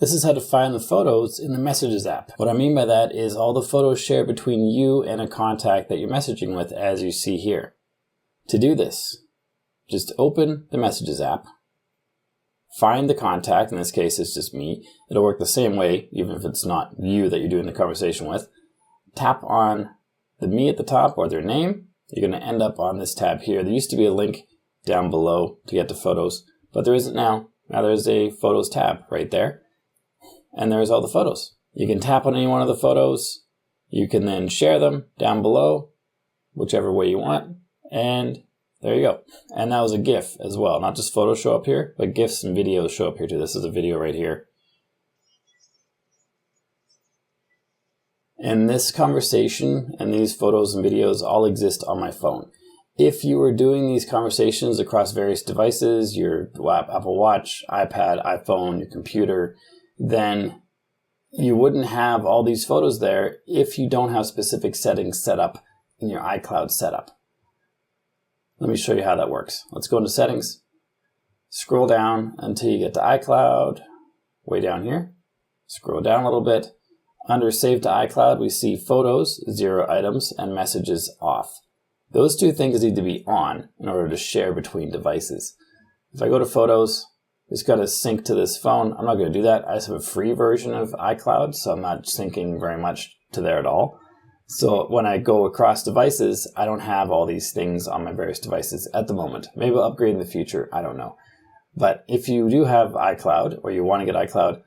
This is how to find the photos in the Messages app. What I mean by that is all the photos shared between you and a contact that you're messaging with, as you see here. To do this, just open the Messages app, find the contact, in this case it's just me. It'll work the same way, even if it's not you that you're doing the conversation with. Tap on the me at the top or their name. You're going to end up on this tab here. There used to be a link down below to get to photos, but there isn't now. Now there's a photos tab right there. And there's all the photos. You can tap on any one of the photos. You can then share them down below, whichever way you want. And there you go. And that was a GIF as well. Not just photos show up here, but GIFs and videos show up here too. This is a video right here. And this conversation and these photos and videos all exist on my phone. If you were doing these conversations across various devices, your Apple Watch, iPad, iPhone, your computer, then you wouldn't have all these photos there if you don't have specific settings set up in your iCloud setup. Let me show you how that works. Let's go into settings, scroll down until you get to iCloud, way down here. Scroll down a little bit. Under Save to iCloud, we see Photos, 0 items, and Messages off. Those two things need to be on in order to share between devices. If I go to Photos, it's got to sync to this phone. I'm not going to do that. I just have a free version of iCloud, so I'm not syncing very much to there at all. So when I go across devices, I don't have all these things on my various devices at the moment. Maybe I'll upgrade in the future. I don't know. But if you do have iCloud or you want to get iCloud,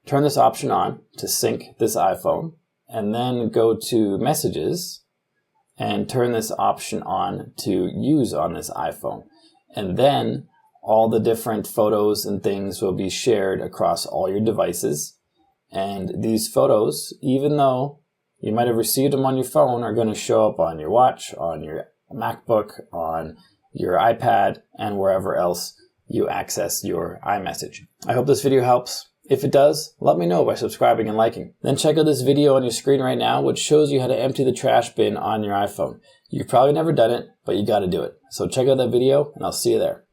turn this option on to sync this iPhone, and then go to Messages and turn this option on to use on this iPhone. And then all the different photos and things will be shared across all your devices. And these photos, even though you might have received them on your phone, are going to show up on your watch, on your MacBook, on your iPad, and wherever else you access your iMessage. I hope this video helps. If it does, let me know by subscribing and liking. Then check out this video on your screen right now, which shows you how to empty the trash bin on your iPhone. You've probably never done it, but you got to do it. So check out that video, and I'll see you there.